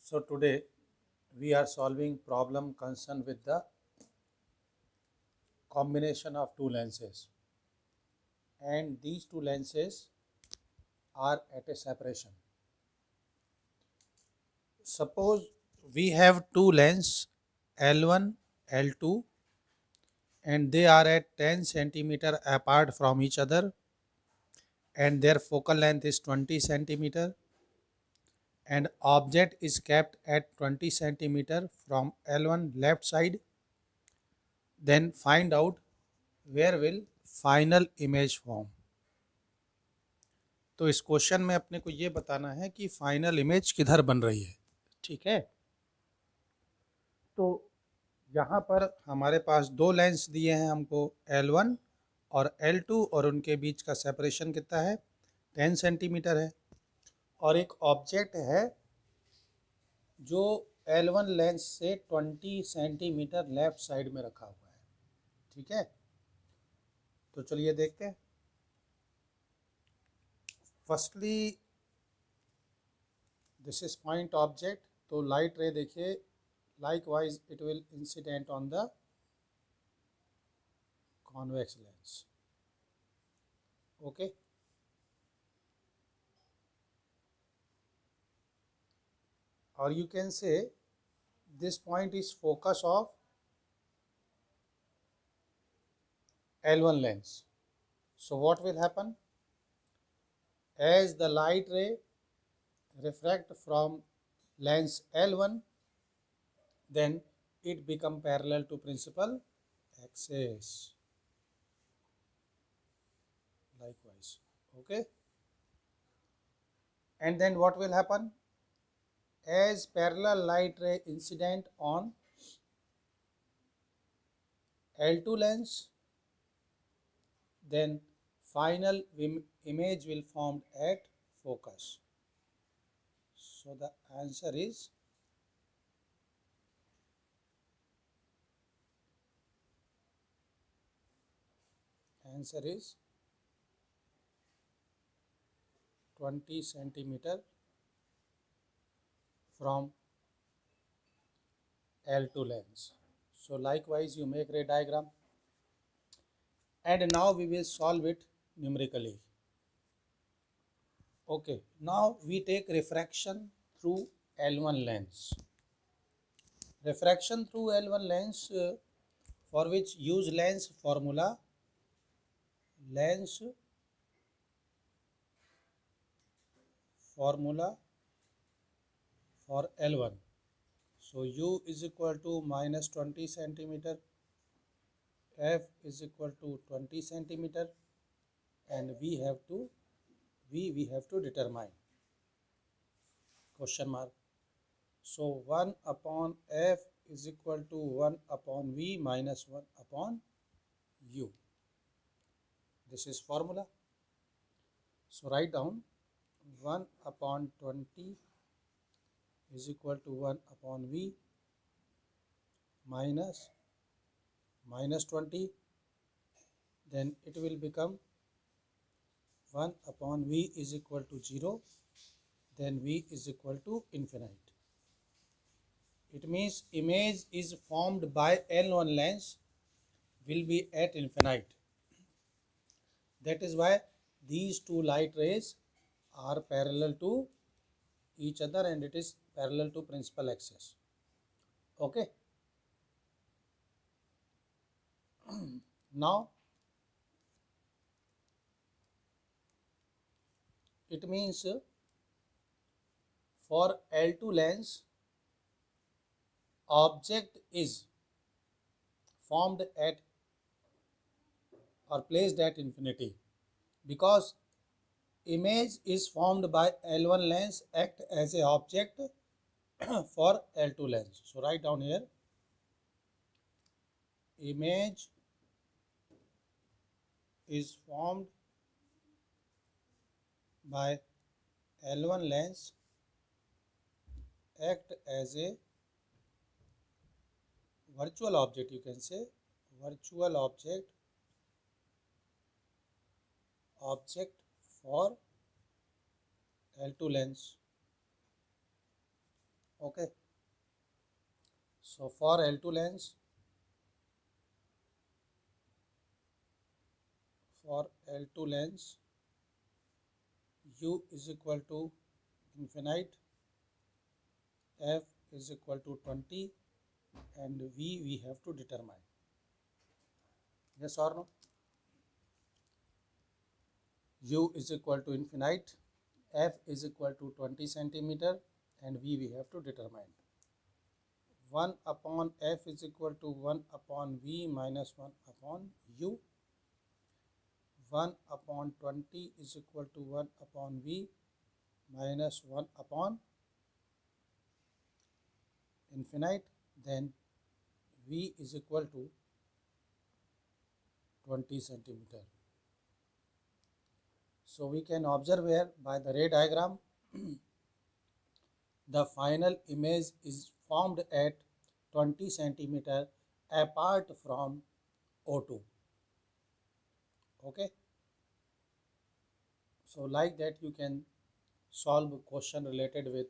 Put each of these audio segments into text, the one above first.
So today we are solving problem concerned with the combination of two lenses, and these two lenses are at a separation. Suppose we have two lenses L1, L2, and they are at 10 centimeter apart from each other, and their focal length is 20 centimeter, and object is kept at 20 centimeter from L1 left side. Then find out where will final image form. तो इस question में अपने को ये बताना है कि final image किधर बन रही है। ठीक है, तो यहाँ पर हमारे पास दो लेंस दिए हैं हमको L1 और L2, और उनके बीच का सेपरेशन कितना है, 10 सेंटीमीटर है। और एक ऑब्जेक्ट है जो L1 लेंस से 20 सेंटीमीटर लेफ्ट साइड में रखा हुआ है। ठीक है, तो चलिए देखते हैं। Firstly this is point object, तो लाइट रे देखिए, likewise it will incident on the convex lens. Okay, or you can say this point is focus of L1 lens. So what will happen, as the light ray refract from lens L1, then it become parallel to principal axis. Likewise, okay, and then what will happen, as parallel light ray incident on L2 lens, then final image will formed at focus. So the answer is answer is 20 centimeter from L2 lens. So likewise you make ray diagram, and now we will solve it numerically. Okay, now we take refraction through L1 lens. Refraction through L1 lens, for which use lens formula. Lens formula for L1. So U is equal to minus 20 centimeter, F is equal to 20 centimeter, and we have to determine, question mark. So 1 upon F is equal to 1 upon V minus 1 upon U. This is formula. So write down 1 upon 20 is equal to 1 upon V minus 20, then it will become 1 upon V is equal to 0, then V is equal to infinite. It means image is formed by L1 lens will be at infinite. That is why these two light rays are parallel to each other, and it is parallel to principal axis. Okay. Now it means for L2 lens, object is formed at or placed at infinity, because image is formed by L1 lens act as a object for L2 lens. So write down here, image is formed by L1 lens act as a virtual object, you can say virtual object for L2 lens. Okay, so for L2 lens, U is equal to infinite, F is equal to 20, and V we have to determine. Yes or no? U is equal to infinite, F is equal to 20 centimeter, and V we have to determine. 1 upon F is equal to 1 upon V minus 1 upon U. 1 upon 20 is equal to 1 upon V minus 1 upon infinite, then V is equal to 20 centimeter. So we can observe here by the ray diagram the final image is formed at 20 centimeter apart from O2. Okay, so like that you can solve a question related with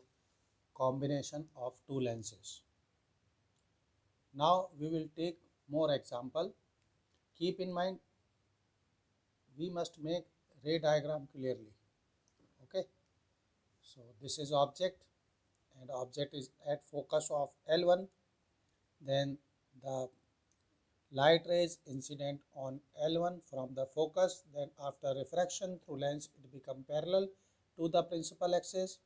combination of two lenses. Now we will take more example. Keep in mind we must make ray diagram clearly. Okay, so this is object and object is at focus of L1, then the light rays incident on L1 from the focus, then after refraction through lens it become parallel to the principal axis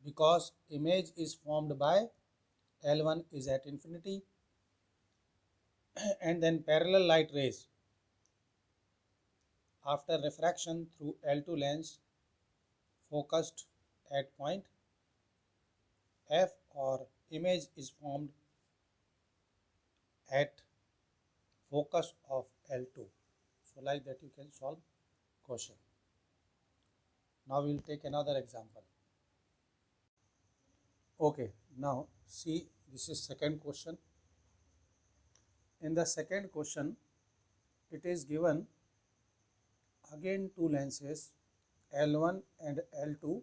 because image is formed by L1 is at infinity and then parallel light rays after refraction through L2 lens focused at point F or image is formed at focus of L2. So like that you can solve question. Now we will take another example. Okay, now see this is second question. In the second question it is given again two lenses L1 and L2,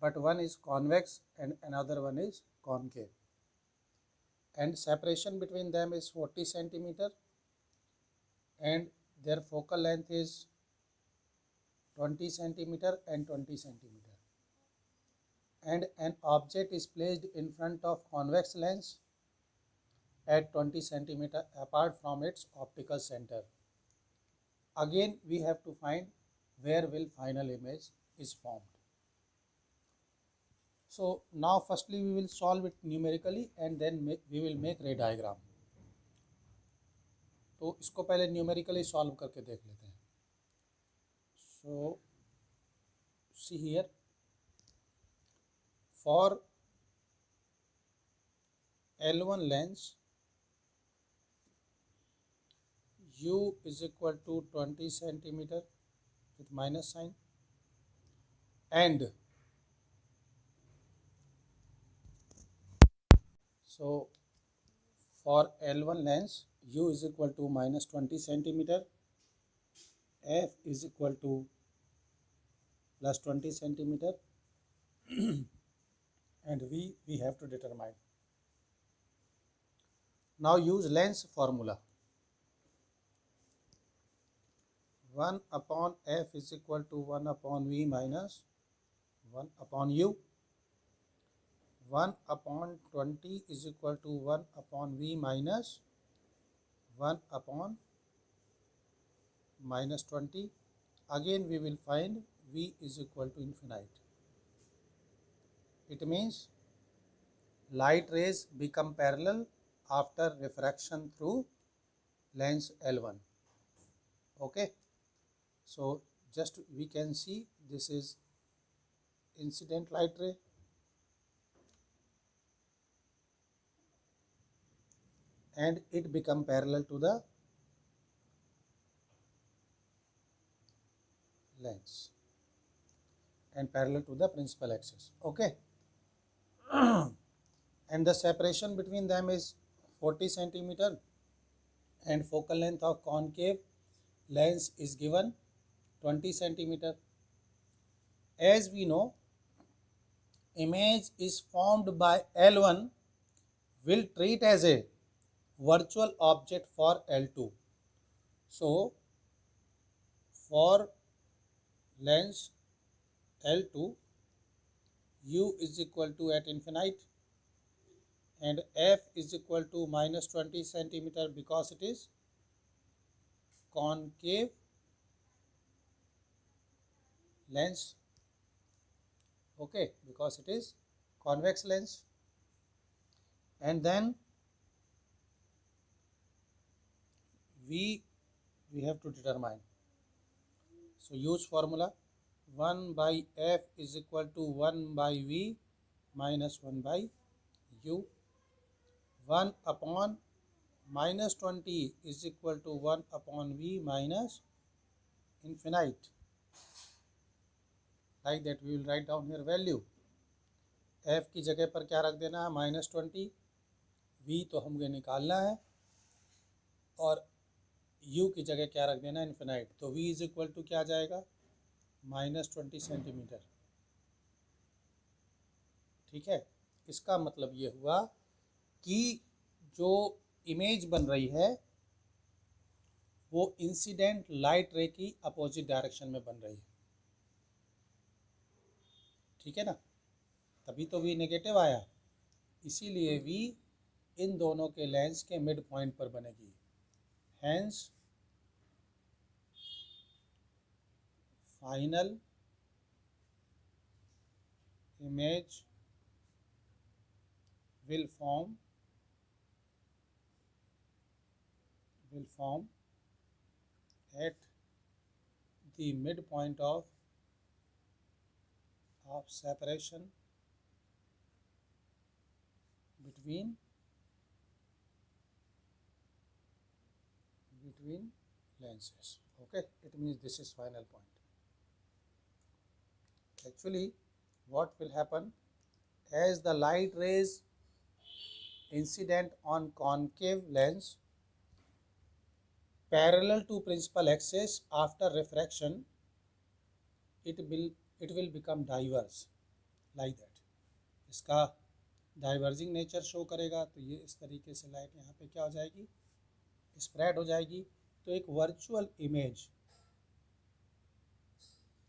but one is convex and another one is concave, and separation between them is 40 centimeter and their focal length is 20 centimeter and 20 centimeter, and an object is placed in front of convex lens at 20 centimeter apart from its optical center. Again we have to find where will final image is formed. So now firstly we will solve it numerically and then we will make ray diagram. तो इसको पहले numerically solve करके देख लेते हैं. So see here, for L1 lens U is equal to 20 centimeter with minus sign, and so for L1 lens U is equal to minus 20 centimeter, F is equal to plus 20 centimeter and we have to determine. Now use lens formula. 1 upon F is equal to 1 upon V minus 1 upon U. 1 upon 20 is equal to 1 upon V minus 1 upon minus 20. Again we will find V is equal to infinite. It means light rays become parallel after refraction through lens L1. Okay, so just we can see this is incident light ray, and it become parallel to the lens and parallel to the principal axis. Okay, and the separation between them is 40 centimeter and focal length of concave lens is given 20 centimeter. As we know image is formed by L1 will treat as a virtual object for L2. So for lens L2, u is equal to at infinite and f is equal to minus 20 centimeter because it is concave lens. Okay, because it is convex lens. And then v we have to determine. So use formula 1 by f is equal to 1 by v minus 1 by u. 1 upon minus 20 is equal to 1 upon v minus infinite. Like that we will write down here value. f की जगह पर क्या रख देना है -20, v तो हमें निकालना है और u की जगह क्या रख देना है इन्फिनाइट. तो v इज इक्वल टू क्या आ जाएगा -20 सेंटीमीटर. ठीक है, इसका मतलब ये हुआ कि जो इमेज बन रही है वो इंसिडेंट लाइट रे की अपोजिट डायरेक्शन में बन रही है. ठीक है ना, तभी तो v नेगेटिव आया. इसीलिए v इन दोनों के लेंस के मिड पॉइंट पर बनेगी. Hence final image will form at the midpoint of separation between lenses. Okay, it means this is final point. Actually what will happen, as the light rays incident on concave lens parallel to principal axis after refraction, it will become diverge like that. इसका diverging nature show करेगा. तो ये इस तरीके से light यहाँ पे क्या हो जाएगी स्प्रेड हो जाएगी. तो एक वर्चुअल इमेज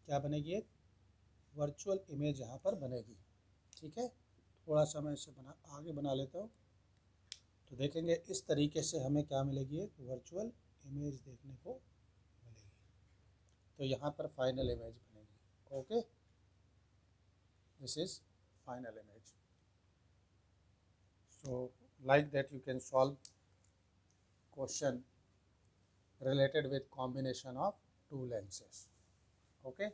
क्या बनेगी, एक वर्चुअल इमेज यहाँ पर बनेगी. ठीक है, थोड़ा सा मैं इसे आगे बना लेता हूँ तो देखेंगे इस तरीके से हमें क्या मिलेगी, एक वर्चुअल इमेज देखने को मिलेगी. तो यहाँ पर फाइनल इमेज बनेगी. Okay, this is final image. So like that you can solve question related with combination of two lenses. Okay.